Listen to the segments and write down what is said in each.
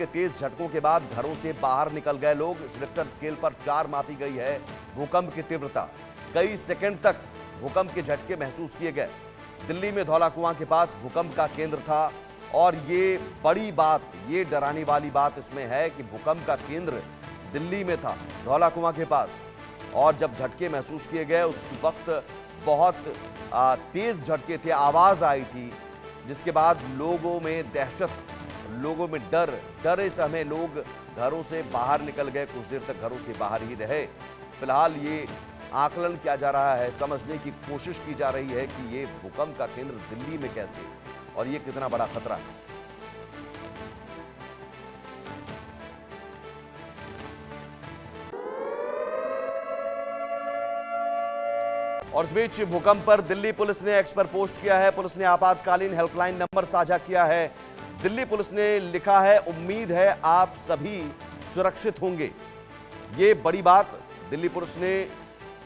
के तेज झटकों के बाद घरों से बाहर निकल गए लोग। रिक्टर स्केल पर 4 मापी गई है भूकंप की तीव्रता। कई सेकंड तक भूकंप के झटके महसूस किए गए। दिल्ली में धौला कुआं के पास भूकंप का केंद्र था और ये बड़ी बात, ये डराने वाली बात इसमें है कि भूकंप का केंद्र दिल्ली में था, धौला कुआं के पास। और जब झटके महसूस किए गए उस वक्त बहुत तेज झटके थे, आवाज आई थी, जिसके बाद लोगों में दहशत, लोगों में डर इस समय लोग घरों से बाहर निकल गए, कुछ देर तक घरों से बाहर ही रहे। फिलहाल ये आकलन किया जा रहा है, समझने की कोशिश की जा रही है कि ये भूकंप का केंद्र दिल्ली में कैसे और ये कितना बड़ा खतरा है। और इस बीच भूकंप पर दिल्ली पुलिस ने एक्स पर पोस्ट किया है। पुलिस ने आपातकालीन हेल्पलाइन नंबर साझा किया है। दिल्ली पुलिस ने लिखा है, उम्मीद है आप सभी सुरक्षित होंगे। ये बड़ी बात दिल्ली पुलिस ने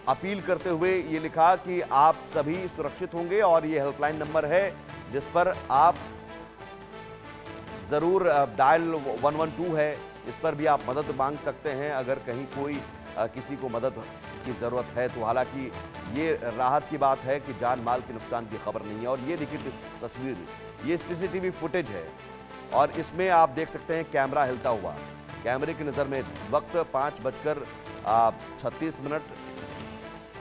अपील करते हुए ये लिखा कि आप सभी सुरक्षित होंगे और ये हेल्पलाइन नंबर है जिस पर आप जरूर डायल 112 है, इस पर भी आप मदद मांग सकते हैं अगर कहीं कोई किसी को मदद की ज़रूरत है तो। हालांकि ये राहत की बात है कि जान माल के नुकसान की खबर नहीं है। और ये देखिए तस्वीर, ये सीसीटीवी फुटेज है और इसमें आप देख सकते हैं कैमरा हिलता हुआ। कैमरे की नज़र में वक्त 5:36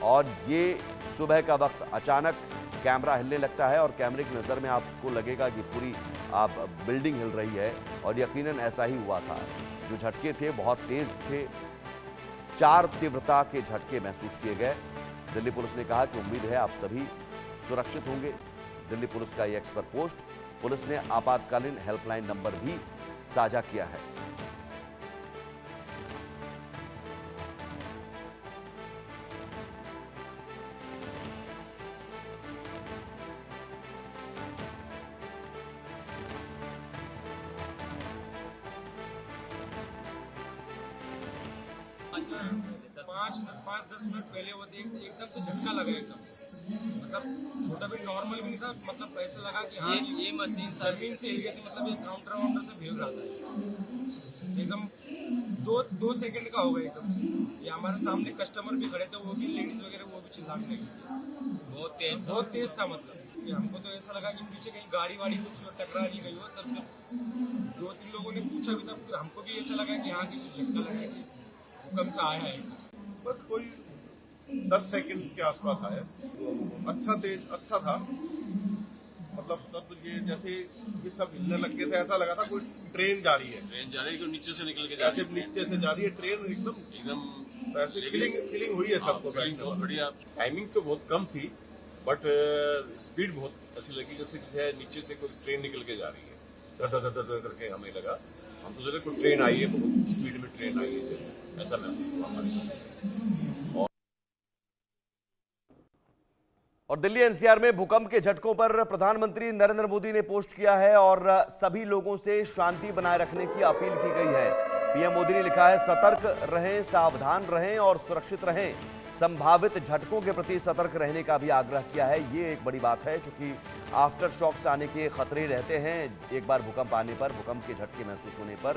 और ये सुबह का वक्त। अचानक कैमरा हिलने लगता है और कैमरे की नज़र में आपको लगेगा कि पूरी बिल्डिंग हिल रही है और यकीनन ऐसा ही हुआ था। जो झटके थे बहुत तेज थे, 4 तीव्रता के झटके महसूस किए गए। दिल्ली पुलिस ने कहा कि उम्मीद है आप सभी सुरक्षित होंगे। दिल्ली पुलिस का ये एक्स पर पोस्ट। पुलिस ने आपातकालीन हेल्पलाइन नंबर भी साझा किया है। पाँच 10 मिनट पहले वो एकदम से झटका लगा, एकदम से मतलब छोटा भी नॉर्मल भी नहीं था, मतलब ऐसा लगा कि हाँ ये मशीन जमीन से हिल गई थी, मतलब ये काउंटर से हिल रहा था एकदम। 2 सेकंड का होगा एकदम से। ये हमारे सामने कस्टमर भी खड़े थे, वो भी लेडीज वगैरह, वो भी चिल्लाने लगी। बहुत तेज था, मतलब हमको तो ऐसा लगा कि पीछे कहीं गाड़ी वाड़ी कुछ टकरा नहीं गई हो। तब जब 2-3 लोगों ने पूछा भी था, हमको भी ऐसा लगा कि हाँ कि कुछ झटका लगा कि भूकंप से आया है। बस कोई 10 सेकंड के आसपास आया, अच्छा था। मतलब सब ये जैसे ये सब हिलने लग गए थे, ऐसा लगा था कोई ट्रेन जा रही है, नीचे से निकल के जा रही है, नीचे से जा रही है ट्रेन एकदम। ऐसे फीलिंग हुई है सबको। बहुत बढ़िया। टाइमिंग तो बहुत कम थी बट स्पीड बहुत ऐसी लगी जैसे नीचे से कोई ट्रेन निकल के जा रही है। धर करके हमें लगा, हम तो कोई ट्रेन आई है, बहुत स्पीड में ट्रेन आई है, ऐसा महसूस हुआ हमारे। और दिल्ली एनसीआर में भूकंप के झटकों पर प्रधानमंत्री नरेंद्र मोदी ने पोस्ट किया है और सभी लोगों से शांति बनाए रखने की अपील की गई है। पीएम मोदी ने लिखा है, सतर्क रहें, सावधान रहें और सुरक्षित रहें। संभावित झटकों के प्रति सतर्क रहने का भी आग्रह किया है। ये एक बड़ी बात है क्योंकि आफ्टर शॉक्स आने के खतरे रहते हैं। एक बार भूकंप आने पर, भूकंप के झटके महसूस होने पर,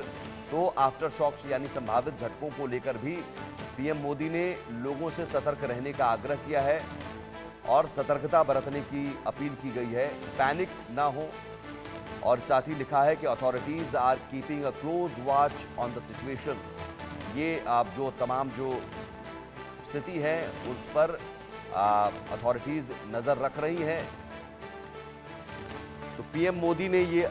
तो आफ्टर शॉक्स यानी संभावित झटकों को लेकर भी पीएम मोदी ने लोगों से सतर्क रहने का आग्रह किया है और सतर्कता बरतने की अपील की गई है, पैनिक ना हो। और साथ ही लिखा है कि authorities are keeping a close watch on the situations. ये आप जो तमाम जो स्थिति है उस पर अथॉरिटीज नजर रख रही हैं। तो पीएम मोदी ने ये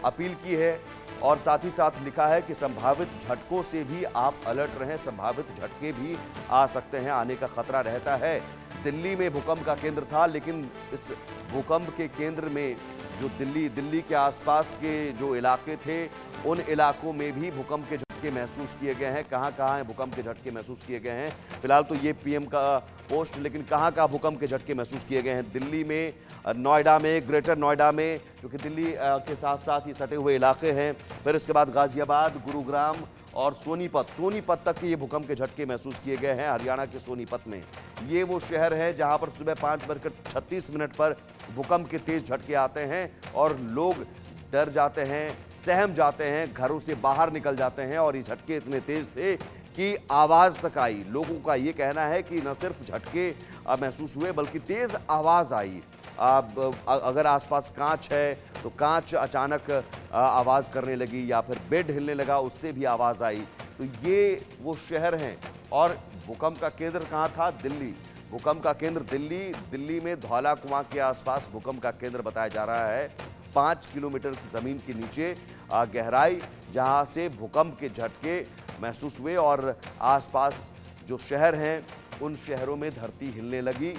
अपील की है और साथ ही साथ लिखा है कि संभावित झटकों से भी आप अलर्ट रहें। संभावित झटके भी आ सकते हैं, आने का खतरा रहता है। दिल्ली में भूकंप का केंद्र था, लेकिन इस भूकंप के केंद्र में जो दिल्ली के आसपास के जो इलाके थे, उन इलाकों में भी भूकंप के झटके महसूस किए गए हैं। कहाँ हैं भूकंप के झटके महसूस किए गए हैं? फिलहाल तो ये पीएम का पोस्ट, लेकिन कहाँ भूकंप के झटके महसूस किए गए हैं? दिल्ली में, नोएडा में, ग्रेटर नोएडा में, क्योंकि दिल्ली के साथ साथ ये सटे हुए इलाके हैं। फिर इसके बाद गाजियाबाद, गुरुग्राम और सोनीपत तक ये भूकंप के झटके महसूस किए गए हैं। हरियाणा के सोनीपत में ये वो शहर है जहां पर सुबह 5:36 पर भूकंप के तेज झटके आते हैं और लोग डर जाते हैं, सहम जाते हैं, घरों से बाहर निकल जाते हैं। और ये झटके इतने तेज थे कि आवाज तक आई। लोगों का ये कहना है कि न सिर्फ झटके महसूस हुए बल्कि तेज आवाज आई। अगर आसपास कांच है तो कांच अचानक आवाज करने लगी, या फिर बेड हिलने लगा उससे भी आवाज आई। तो ये वो शहर हैं। और भूकंप का केंद्र कहाँ था? दिल्ली। भूकंप का केंद्र दिल्ली में धौला कुआं के आसपास भूकंप का केंद्र बताया जा रहा है। 5 किलोमीटर की जमीन के नीचे गहराई, जहां से भूकंप के झटके महसूस हुए। और आसपास जो शहर हैं उन शहरों में धरती हिलने लगी।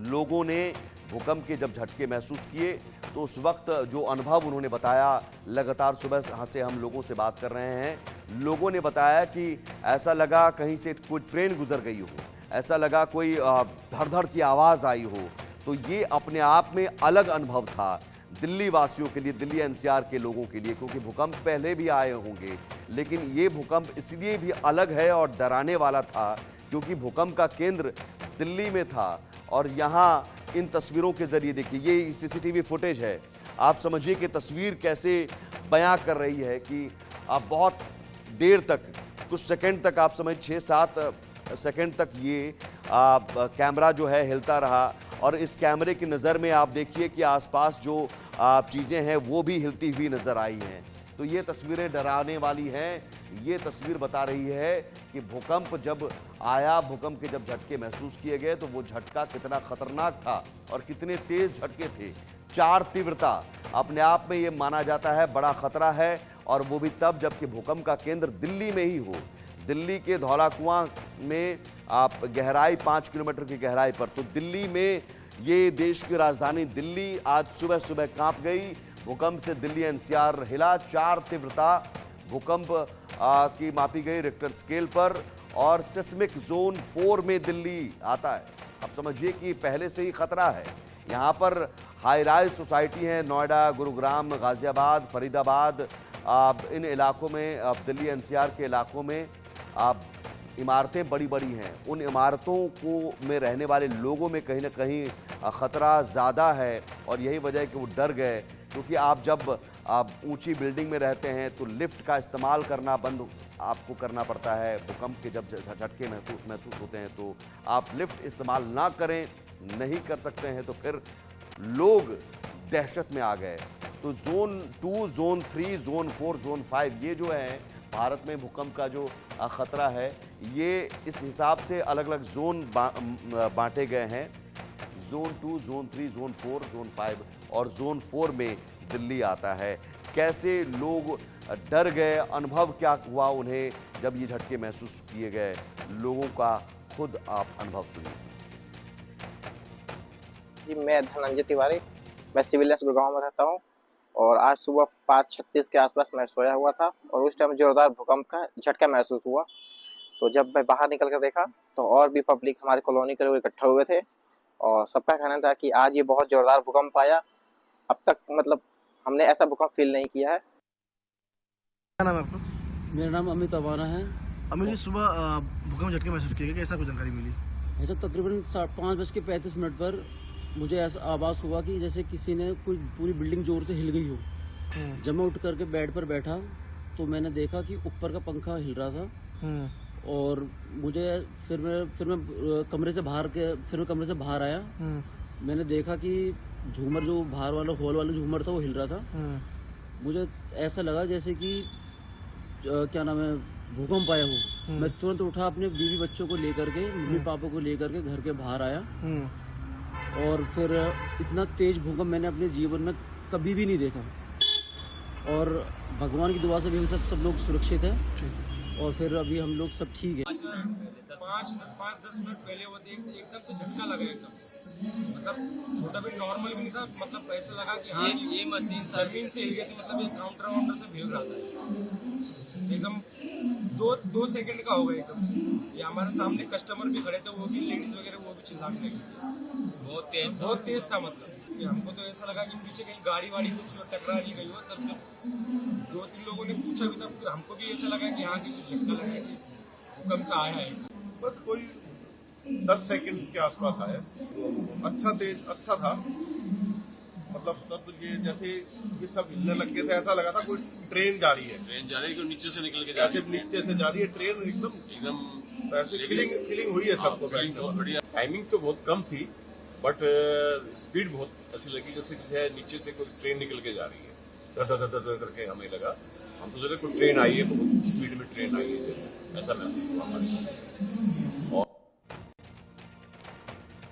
लोगों ने भूकंप के जब झटके महसूस किए तो उस वक्त जो अनुभव उन्होंने बताया, लगातार सुबह से हम लोगों से बात कर रहे हैं, लोगों ने बताया कि ऐसा लगा कहीं से कोई ट्रेन गुजर गई हो, ऐसा लगा कोई धड़-धड़ की आवाज़ आई हो। तो ये अपने आप में अलग अनुभव था दिल्ली वासियों के लिए, दिल्ली एनसीआर के लोगों के लिए, क्योंकि भूकंप पहले भी आए होंगे, लेकिन ये भूकंप इसलिए भी अलग है और डराने वाला था क्योंकि भूकंप का केंद्र दिल्ली में था। और यहाँ इन तस्वीरों के जरिए देखिए, ये सीसीटीवी फुटेज है, आप समझिए कि तस्वीर कैसे बयां कर रही है कि आप बहुत देर तक, कुछ सेकंड तक, आप समझ 6-7 सेकंड तक ये कैमरा जो है हिलता रहा। और इस कैमरे की नज़र में आप देखिए कि आसपास जो चीज़ें हैं वो भी हिलती हुई नज़र आई हैं। तो ये तस्वीरें डराने वाली हैं। ये तस्वीर बता रही है कि भूकंप जब आया, भूकंप के जब झटके महसूस किए गए तो वो झटका कितना खतरनाक था और कितने तेज झटके थे। 4 तीव्रता अपने आप में ये माना जाता है बड़ा खतरा है, और वो भी तब जबकि भूकंप का केंद्र दिल्ली में ही हो। दिल्ली के धौला कुआं में आप गहराई 5 किलोमीटर की गहराई पर। तो दिल्ली में, ये देश की राजधानी दिल्ली आज सुबह सुबह कांप गई। भूकंप से दिल्ली एनसीआर हिला। 4 तीव्रता भूकंप की मापी गई रिक्टर स्केल पर, और सिस्मिक जोन 4 में दिल्ली आता है। अब समझिए कि पहले से ही खतरा है। यहाँ पर हाई राइज सोसाइटी है, नोएडा, गुरुग्राम, गाजियाबाद, फरीदाबाद, इन इलाकों में, दिल्ली एनसीआर के इलाकों में इमारतें बड़ी बड़ी हैं। उन इमारतों को में रहने वाले लोगों में कहीं ना कहीं ख़तरा ज़्यादा है, और यही वजह है कि वो डर गए। क्योंकि आप जब ऊंची बिल्डिंग में रहते हैं तो लिफ्ट का इस्तेमाल करना बंद आपको करना पड़ता है। भूकंप के जब झटके महसूस होते हैं तो आप लिफ्ट इस्तेमाल ना करें, नहीं कर सकते हैं, तो फिर लोग दहशत में आ गए। तो जोन 2, जोन 3, जोन 4, जोन 5, ये जो है भारत में भूकंप का जो ख़तरा है, ये इस हिसाब से अलग अलग जोन बांटे गए हैं। जोन 2, जोन 3, जोन 4, जोन 5, और जोन 4 में दिल्ली आता है। कैसे लोग डर गए, अनुभव क्या हुआ उन्हें जब ये झटके महसूस किए गए, लोगों का खुद आप अनुभव सुनिए। जी, मैं धनंजय तिवारी, मैं सिविल लाइन्स गुड़गांव में रहता हूँ। और आज सुबह 5:36 के आसपास मैं सोया हुआ था और उस टाइम जोरदार भूकंप का झटका महसूस हुआ। तो जब मैं बाहर निकल कर देखा तो और भी पब्लिक हमारे कॉलोनी के लोग इकट्ठा हुए थे, और सबका कहना था कि आज ये बहुत जोरदार भूकंप आया। अब तक मतलब हमने ऐसा भूकंप फील नहीं किया है। क्या नाम है आपका? मेरा नाम अमित अवाना है। अमित जी, सुबह भूकंप झटके महसूस किए गए, कैसा कुछ जानकारी मिली? ऐसा तकरीबन 5:35 पर मुझे ऐसा आवाज़ हुआ कि जैसे किसी ने कोई पूरी बिल्डिंग जोर से हिल गई हो। जब मैं उठ करके बेड पर बैठा तो मैंने देखा कि ऊपर का पंखा हिल रहा था, और मुझे फिर मैं कमरे से बाहर आया। मैंने देखा कि झूमर, जो बाहर वाला हॉल वाला झूमर था, वो हिल रहा था। मुझे ऐसा लगा जैसे कि क्या नाम है, भूकंप आया हो। मैं तुरंत उठा, अपने बीवी बच्चों को लेकर के, मम्मी पापा को लेकर के घर के बाहर आया। और फिर इतना तेज भूकंप मैंने अपने जीवन में कभी भी नहीं देखा, और भगवान की दुआ से भी हम सब लोग सुरक्षित हैं, और फिर अभी हम लोग सब ठीक है। 5-10 मिनट पहले वो एकदम से झटका लगा, एकदम से मतलब छोटा भी नॉर्मल भी नहीं था। मतलब ऐसा लगा कि हाँ, ये मशीन जमीन से हिल गई थी। मतलब ये काउंटर से हिल रहा था एकदम। 2 सेकंड का हो गया एकदम से। ये हमारे सामने कस्टमर भी खड़े थे, वो भी लेडीज वगैरह, वो भी चिल्लाने लगी। बहुत तेज था। मतलब कि हमको तो ऐसा लगा कि पीछे कहीं गाड़ी वाड़ी कुछ टकरा नहीं गई हो। तब जब 2-3 लोगों ने पूछा भी, तब हमको भी ऐसा लगा कि हाँ, कि कुछ झटका लगा कि भूकंप से आया है। बस कोई 10 सेकंड के आसपास आया। अच्छा था। मतलब सब ये जैसे ये सब हिलने लग गए थे, ऐसा लगा था कोई ट्रेन जा रही है, ट्रेन जा रही है, नीचे से निकल के जा रही ऐसे नीचे से जा रही है ट्रेन एकदम एकदम ऐसे फीलिंग हुई है सबको फीलिंग बहुत बढ़िया। टाइमिंग तो बहुत कम थी, बट स्पीड बहुत ऐसी लगी जैसे किसी नीचे से कोई ट्रेन निकल के जा रही है। दर दर दर करके हमें लगा, हम तो सोचे कोई ट्रेन आई है, बहुत स्पीड में ट्रेन आई है, ऐसा महसूस हुआ हमारे।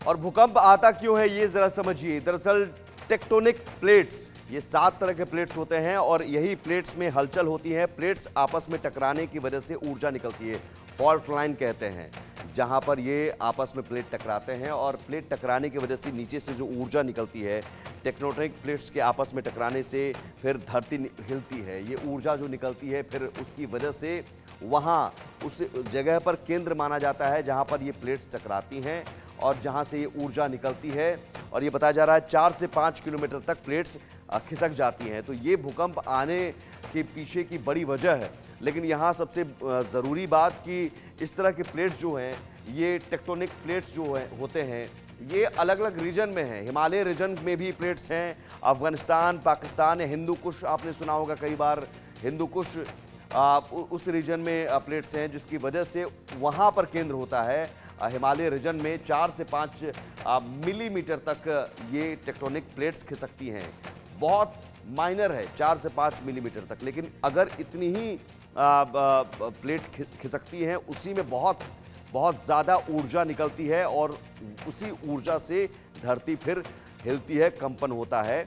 और भूकंप आता क्यों है ये जरा समझिए। दरअसल टेक्टोनिक प्लेट्स, ये 7 तरह के प्लेट्स होते हैं और यही प्लेट्स में हलचल होती है। प्लेट्स आपस में टकराने की वजह से ऊर्जा निकलती है, फॉल्ट लाइन कहते हैं, जहां पर ये आपस में प्लेट टकराते हैं और प्लेट टकराने की वजह से नीचे से जो ऊर्जा निकलती है, टेक्टोनिक प्लेट्स के आपस में टकराने से फिर धरती हिलती है। ये ऊर्जा जो निकलती है फिर उसकी वजह से वहाँ उस जगह पर केंद्र माना जाता है जहाँ पर ये प्लेट्स टकराती हैं और जहाँ से ये ऊर्जा निकलती है। और ये बताया जा रहा है 4 से 5 किलोमीटर तक प्लेट्स खिसक जाती हैं। तो ये भूकंप आने के पीछे की बड़ी वजह है। लेकिन यहाँ सबसे ज़रूरी बात कि इस तरह के प्लेट्स जो हैं, ये टेक्टोनिक प्लेट्स जो होते हैं, ये अलग अलग रीजन में हैं। हिमालय रीजन में भी प्लेट्स हैं, अफगानिस्तान, पाकिस्तान, हिंदू कुश आपने सुना होगा कई बार, हिंदू कुश उस रीजन में प्लेट्स हैं, जिसकी वजह से वहाँ पर केंद्र होता है। हिमालय रीजन में 4 से 5 मिलीमीटर तक ये टेक्टोनिक प्लेट्स खिसकती हैं। बहुत माइनर है 4 से 5 मिलीमीटर तक, लेकिन अगर इतनी ही प्लेट खिसकती हैं, उसी में बहुत ज़्यादा ऊर्जा निकलती है और उसी ऊर्जा से धरती फिर हिलती है, कंपन होता है।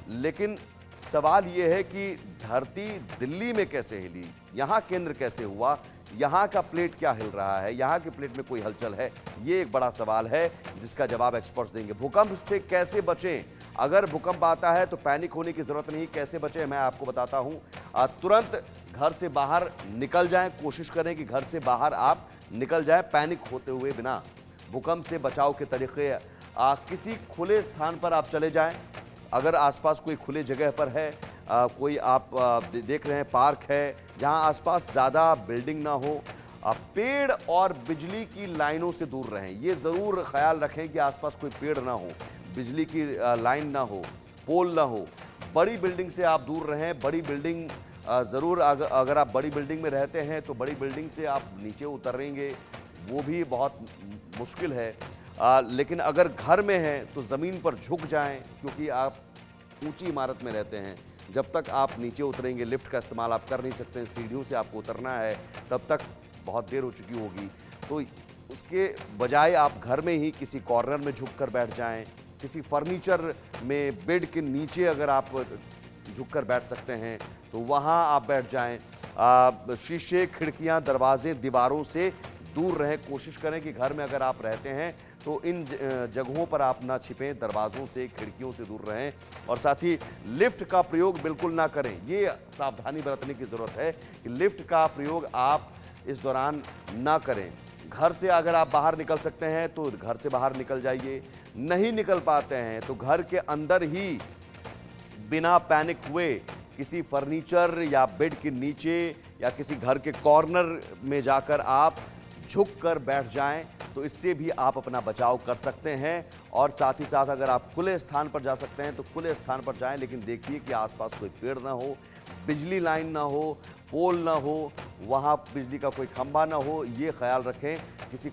लेकिन सवाल ये है कि धरती दिल्ली में कैसे हिली, यहाँ केंद्र कैसे हुआ, यहाँ का प्लेट क्या हिल रहा है, यहाँ के प्लेट में कोई हलचल है, ये एक बड़ा सवाल है जिसका जवाब एक्सपर्ट्स देंगे। भूकंप से कैसे बचें? अगर भूकंप आता है तो पैनिक होने की ज़रूरत नहीं। कैसे बचें मैं आपको बताता हूँ। तुरंत घर से बाहर निकल जाएं, कोशिश करें कि घर से बाहर आप निकल जाएं पैनिक होते हुए बिना। भूकंप से बचाव के तरीके, किसी खुले स्थान पर आप चले जाएं। अगर आसपास कोई खुले जगह पर है, कोई आप देख रहे हैं पार्क है जहां आसपास ज़्यादा बिल्डिंग ना हो, पेड़ और बिजली की लाइनों से दूर रहें। ये ज़रूर ख्याल रखें कि आसपास कोई पेड़ ना हो, बिजली की लाइन ना हो, पोल ना हो। बड़ी बिल्डिंग से आप दूर रहें। बड़ी बिल्डिंग ज़रूर, अगर आप बड़ी बिल्डिंग में रहते हैं तो बड़ी बिल्डिंग से आप नीचे उतरेंगे वो भी बहुत मुश्किल है। लेकिन अगर घर में हैं तो ज़मीन पर झुक जाएं, क्योंकि आप ऊंची इमारत में रहते हैं। जब तक आप नीचे उतरेंगे, लिफ्ट का इस्तेमाल आप कर नहीं सकते, सीढ़ियों से आपको उतरना है, तब तक बहुत देर हो चुकी होगी। तो उसके बजाय आप घर में ही किसी कॉर्नर में झुक कर बैठ जाएं। किसी फर्नीचर में बेड के नीचे अगर आप झुक कर बैठ सकते हैं तो वहाँ आप बैठ जाएं। शीशे, खिड़कियाँ, दरवाजे, दीवारों से दूर रहें। कोशिश करें कि घर में अगर आप रहते हैं तो इन जगहों पर आप ना छिपें, दरवाज़ों से, खिड़कियों से दूर रहें। और साथ ही लिफ्ट का प्रयोग बिल्कुल ना करें। ये सावधानी बरतने की ज़रूरत है कि लिफ्ट का प्रयोग आप इस दौरान ना करें। घर से अगर आप बाहर निकल सकते हैं तो घर से बाहर निकल जाइए। नहीं निकल पाते हैं तो घर के अंदर ही बिना पैनिक हुए किसी फर्नीचर या बेड के नीचे या किसी घर के कॉर्नर में जाकर आप झुक कर बैठ जाएं, तो इससे भी आप अपना बचाव कर सकते हैं। और साथ ही साथ अगर आप खुले स्थान पर जा सकते हैं तो खुले स्थान पर जाएं, लेकिन देखिए कि आसपास कोई पेड़ ना हो, बिजली लाइन ना हो, पोल ना हो, वहाँ बिजली का कोई खंभा ना हो, ये ख्याल रखें। किसी